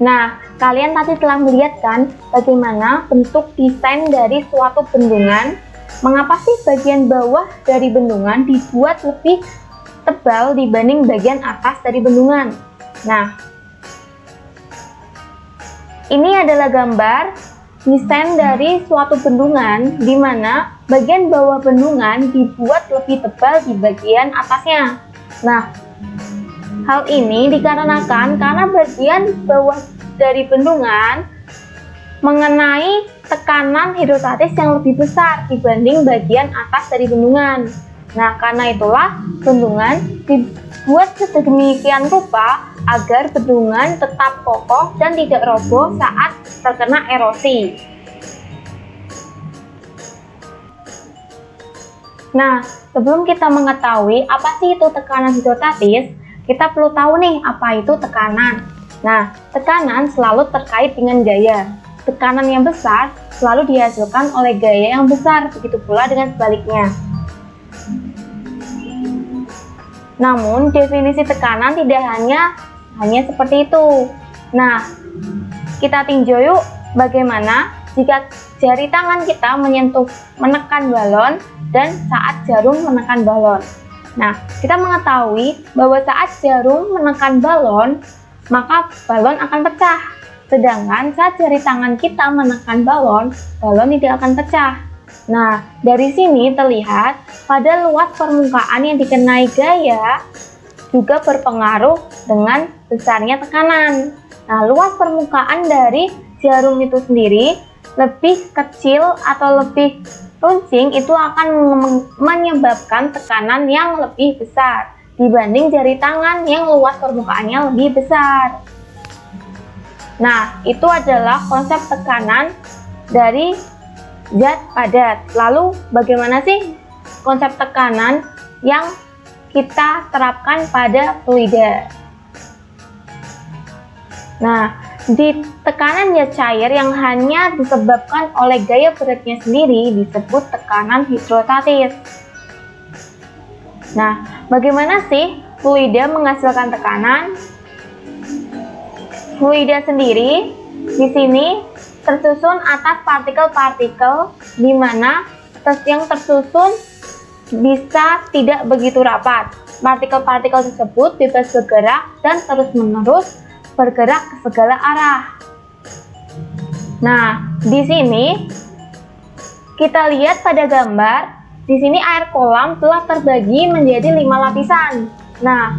Nah, kalian tadi telah melihat kan bagaimana bentuk desain dari suatu bendungan. Mengapa sih bagian bawah dari bendungan dibuat lebih tebal dibanding bagian atas dari bendungan? Nah, ini adalah gambar desain dari suatu bendungan di mana bagian bawah bendungan dibuat lebih tebal di bagian atasnya. Nah, hal ini dikarenakan karena bagian bawah dari bendungan mengenai tekanan hidrostatis yang lebih besar dibanding bagian atas dari bendungan. Nah, karena itulah bendungan dibuat sedemikian rupa agar bendungan tetap kokoh dan tidak roboh saat terkena erosi. Nah, sebelum kita mengetahui apa sih itu tekanan hidrostatis, kita perlu tahu nih apa itu tekanan. Nah, tekanan selalu terkait dengan gaya. Tekanan yang besar selalu dihasilkan oleh gaya yang besar, begitu pula dengan sebaliknya. Namun, definisi tekanan tidak hanya seperti itu. Nah, kita tinjau yuk bagaimana jika jari tangan kita menekan balon dan saat jarum menekan balon. Nah, kita mengetahui bahwa saat jarum menekan balon, maka balon akan pecah. Sedangkan saat jari tangan kita menekan balon, balon tidak akan pecah. Nah, dari sini terlihat pada luas permukaan yang dikenai gaya juga berpengaruh dengan besarnya tekanan. Nah, luas permukaan dari jarum itu sendiri lebih kecil atau lebih runcing itu akan menyebabkan tekanan yang lebih besar dibanding jari tangan yang luas permukaannya lebih besar. Nah, itu adalah konsep tekanan dari zat padat. Lalu, bagaimana sih konsep tekanan yang kita terapkan pada fluida? Nah, di tekanan zat cair yang hanya disebabkan oleh gaya beratnya sendiri disebut tekanan hidrostatis. Nah, bagaimana sih fluida menghasilkan tekanan? Fluida sendiri di sini tersusun atas partikel-partikel di mana yang tersusun bisa tidak begitu rapat. Partikel-partikel tersebut bebas bergerak dan terus-menerus bergerak ke segala arah. Nah, di sini kita lihat pada gambar, di sini air kolam telah terbagi menjadi 5 lapisan. Nah,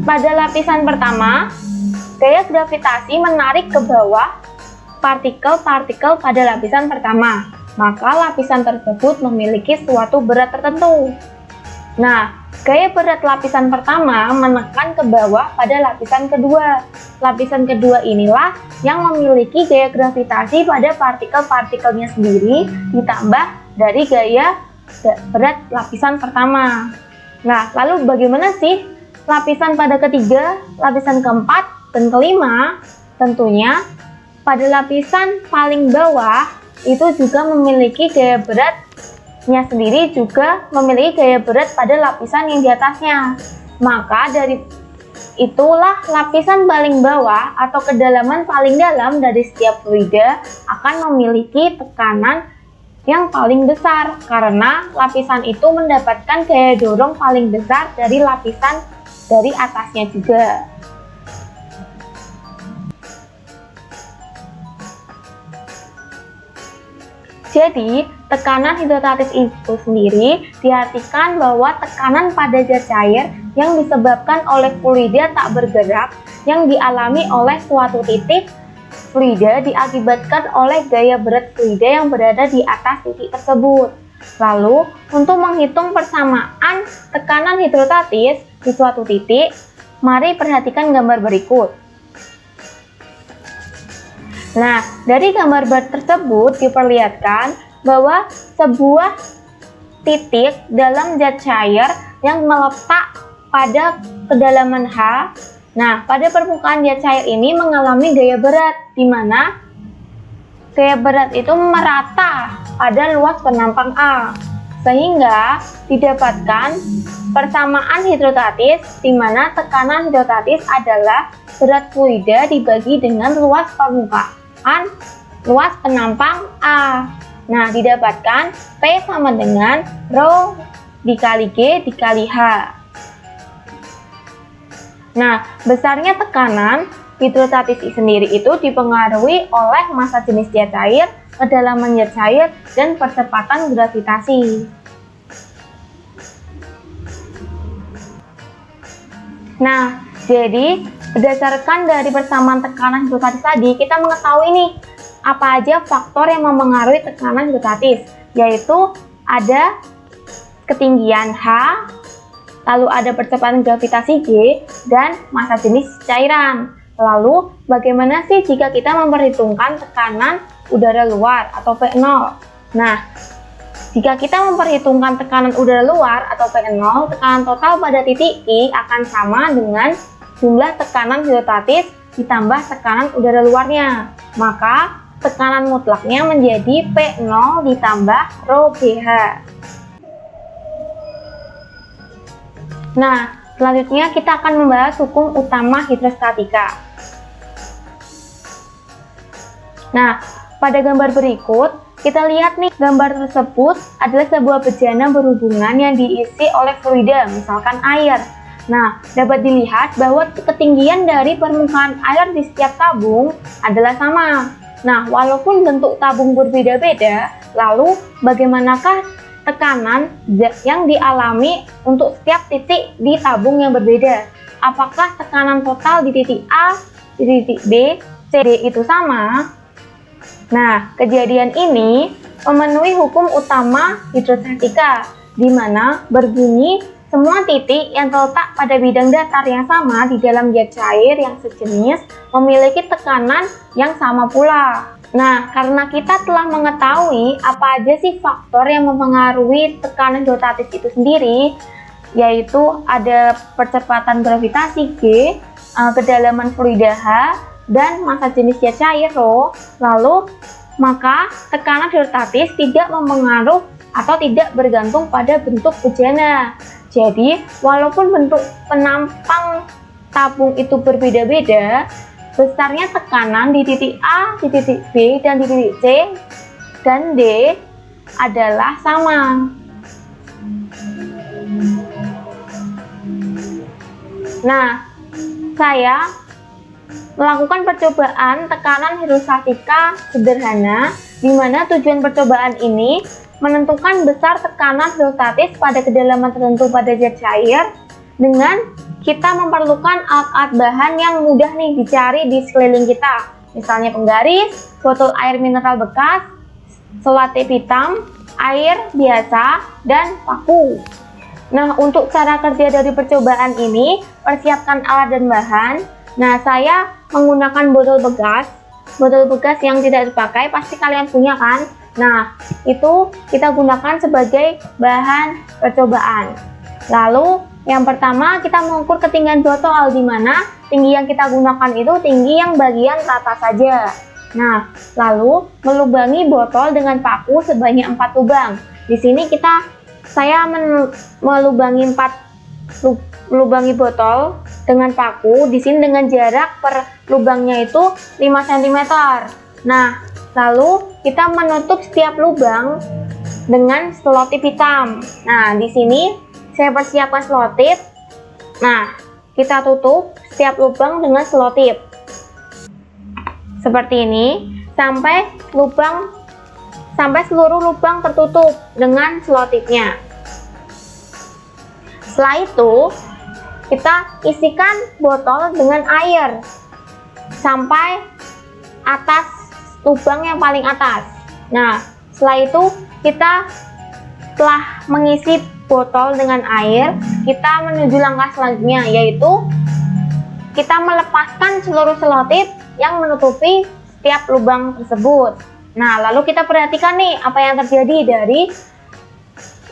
pada lapisan pertama, gaya gravitasi menarik ke bawah partikel-partikel pada lapisan pertama, maka lapisan tersebut memiliki suatu berat tertentu. Nah, gaya berat lapisan pertama menekan ke bawah pada lapisan kedua. Lapisan kedua inilah yang memiliki gaya gravitasi pada partikel-partikelnya sendiri ditambah dari gaya berat lapisan pertama. Nah, lalu bagaimana sih lapisan pada ketiga, lapisan keempat, dan kelima? Tentunya pada lapisan paling bawah itu juga memiliki gaya beratnya sendiri, juga memiliki gaya berat pada lapisan yang di atasnya. Maka dari itulah lapisan paling bawah atau kedalaman paling dalam dari setiap fluida akan memiliki tekanan yang paling besar karena lapisan itu mendapatkan gaya dorong paling besar dari lapisan dari atasnya juga. Jadi, tekanan hidrostatis itu sendiri diartikan bahwa tekanan pada zat cair yang disebabkan oleh fluida tak bergerak yang dialami oleh suatu titik fluida diakibatkan oleh gaya berat fluida yang berada di atas titik tersebut. Lalu, untuk menghitung persamaan tekanan hidrostatis di suatu titik, mari perhatikan gambar berikut. Nah, dari gambar tersebut diperlihatkan bahwa sebuah titik dalam zat cair yang meletak pada kedalaman H. Nah, pada permukaan zat cair ini mengalami gaya berat, di mana gaya berat itu merata pada luas penampang A, sehingga didapatkan persamaan hidrostatis, di mana tekanan hidrostatis adalah berat fluida dibagi dengan luas permukaan luas penampang A. Nah, didapatkan P sama dengan Rho dikali G dikali H. Nah, besarnya tekanan hidrostatis sendiri itu dipengaruhi oleh massa jenis zat cair, kedalaman zat cair, dan percepatan gravitasi. Nah, jadi berdasarkan dari persamaan tekanan hidrostatis tadi, kita mengetahui nih apa aja faktor yang mempengaruhi tekanan hidrostatis, yaitu ada ketinggian H, lalu ada percepatan gravitasi G, dan massa jenis cairan. Lalu, bagaimana sih jika kita memperhitungkan tekanan udara luar atau P0? Nah, jika kita memperhitungkan tekanan udara luar atau P0, tekanan total pada titik I akan sama dengan jumlah tekanan hidrostatis ditambah tekanan udara luarnya. Maka, tekanan mutlaknya menjadi P0 ditambah Rho BH. Nah, selanjutnya kita akan membahas hukum utama hidrostatika. Nah, pada gambar berikut, kita lihat nih, gambar tersebut adalah sebuah bejana berhubungan yang diisi oleh fluida, misalkan air. Nah, dapat dilihat bahwa ketinggian dari permukaan air di setiap tabung adalah sama. Nah, walaupun bentuk tabung berbeda-beda, lalu bagaimanakah tekanan yang dialami untuk setiap titik di tabung yang berbeda? Apakah tekanan total di titik A, di titik B, C, D itu sama? Nah, kejadian ini memenuhi hukum utama hidrostatika, di mana berbunyi semua titik yang terletak pada bidang datar yang sama di dalam zat cair yang sejenis memiliki tekanan yang sama pula. Nah, karena kita telah mengetahui apa aja sih faktor yang mempengaruhi tekanan hidrostatis itu sendiri, yaitu ada percepatan gravitasi G, kedalaman fluida H, dan massa jenis zat cair Rho, lalu maka tekanan hidrostatis tidak mempengaruhi atau tidak bergantung pada bentuk bejana. Jadi, walaupun bentuk penampang tabung itu berbeda-beda, besarnya tekanan di titik A, di titik B, dan di titik C dan D adalah sama. Nah, saya melakukan percobaan tekanan hidrostatika sederhana, di mana tujuan percobaan ini menentukan besar tekanan hidrostatis pada kedalaman tertentu pada zat cair dengan kita memerlukan alat-alat bahan yang mudah nih dicari di sekeliling kita, misalnya penggaris, botol air mineral bekas, selotip hitam, air biasa, dan paku. Nah, untuk cara kerja dari percobaan ini, persiapkan alat dan bahan. Nah, saya menggunakan botol bekas yang tidak dipakai, pasti kalian punya kan? Nah, itu kita gunakan sebagai bahan percobaan. Lalu, yang pertama kita mengukur ketinggian botol, di mana tinggi yang kita gunakan itu tinggi yang bagian rata saja. Nah, lalu melubangi botol dengan paku sebanyak 4 lubang. Di sini saya melubangi 4 melubangi botol dengan paku, di sini dengan jarak per lubangnya itu 5 cm. Nah, lalu kita menutup setiap lubang dengan selotip hitam. Nah, di sini saya persiapkan selotip. Nah, kita tutup setiap lubang dengan selotip. Seperti ini, sampai seluruh lubang tertutup dengan selotipnya. Setelah itu, kita isikan botol dengan air sampai atas lubang yang paling atas. Nah, setelah itu kita telah mengisi botol dengan air, kita menuju langkah selanjutnya, yaitu kita melepaskan seluruh selotip yang menutupi setiap lubang tersebut. Nah, lalu kita perhatikan nih apa yang terjadi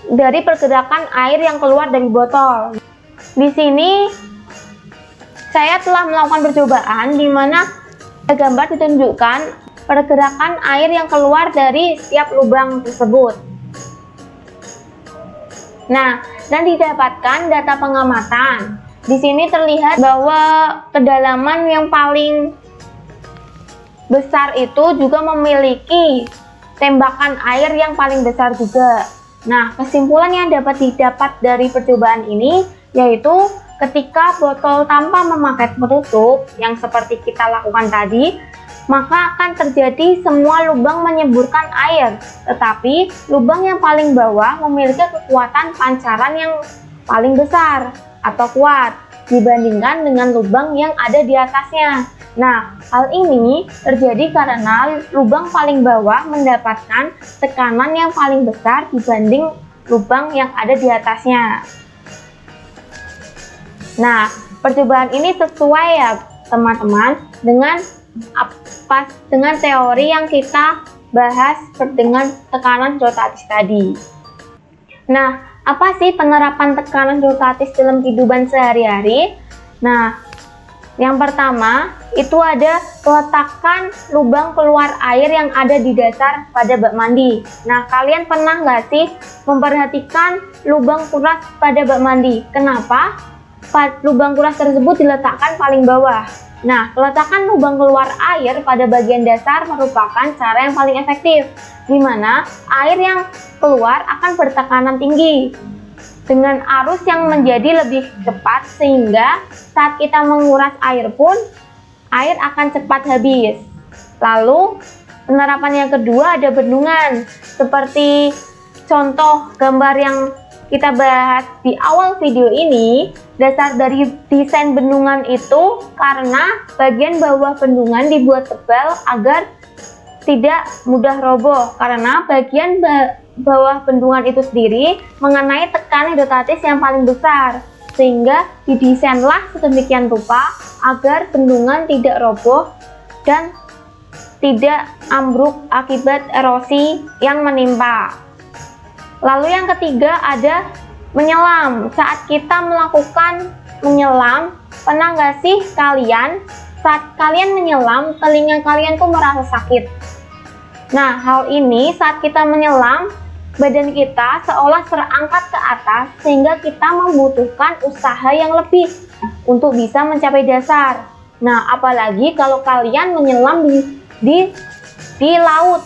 dari pergerakan air yang keluar dari botol. Di sini saya telah melakukan percobaan di mana gambar ditunjukkan pergerakan air yang keluar dari setiap lubang tersebut. Nah, dan didapatkan data pengamatan di sini terlihat bahwa kedalaman yang paling besar itu juga memiliki tembakan air yang paling besar juga. Nah, kesimpulan yang dapat didapat dari percobaan ini yaitu ketika botol tanpa memakai penutup yang seperti kita lakukan tadi, maka akan terjadi semua lubang menyemburkan air, tetapi lubang yang paling bawah memiliki kekuatan pancaran yang paling besar atau kuat dibandingkan dengan lubang yang ada di atasnya. Nah, hal ini terjadi karena lubang paling bawah mendapatkan tekanan yang paling besar dibanding lubang yang ada di atasnya. Nah, percobaan ini sesuai ya teman-teman dengan teori yang kita bahas dengan tekanan hidrostatis tadi. Nah, apa sih penerapan tekanan hidrostatis dalam kehidupan sehari-hari? Nah, yang pertama itu ada peletakan lubang keluar air yang ada di dasar pada bak mandi. Nah, kalian pernah nggak sih memperhatikan lubang kuras pada bak mandi? Kenapa lubang kuras tersebut diletakkan paling bawah? Nah, peletakan lubang keluar air pada bagian dasar merupakan cara yang paling efektif, di mana air yang keluar akan bertekanan tinggi dengan arus yang menjadi lebih cepat, sehingga saat kita menguras air pun air akan cepat habis. Lalu penerapan yang kedua ada bendungan, seperti contoh gambar yang kita bahas di awal video ini. Dasar dari desain bendungan itu karena bagian bawah bendungan dibuat tebal agar tidak mudah roboh, karena bagian bawah bendungan itu sendiri mengenai tekanan hidrostatis yang paling besar, sehingga didesainlah sedemikian rupa agar bendungan tidak roboh dan tidak ambruk akibat erosi yang menimpa. Lalu yang ketiga ada menyelam. Saat kita melakukan menyelam, pernah nggak sih kalian saat kalian menyelam telinga kalian tuh merasa sakit? Nah, hal ini saat kita menyelam, badan kita seolah terangkat ke atas sehingga kita membutuhkan usaha yang lebih untuk bisa mencapai dasar. Nah, apalagi kalau kalian menyelam di laut,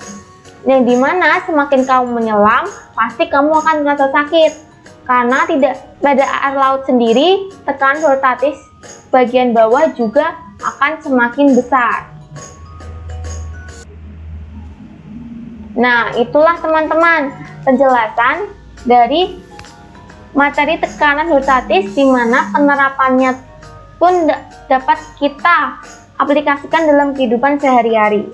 yang dimana semakin kamu menyelam pasti kamu akan merasa sakit, karena tidak pada air laut sendiri tekanan hidrostatis bagian bawah juga akan semakin besar. Nah, itulah teman-teman penjelasan dari materi tekanan hidrostatis, di mana penerapannya pun dapat kita aplikasikan dalam kehidupan sehari-hari.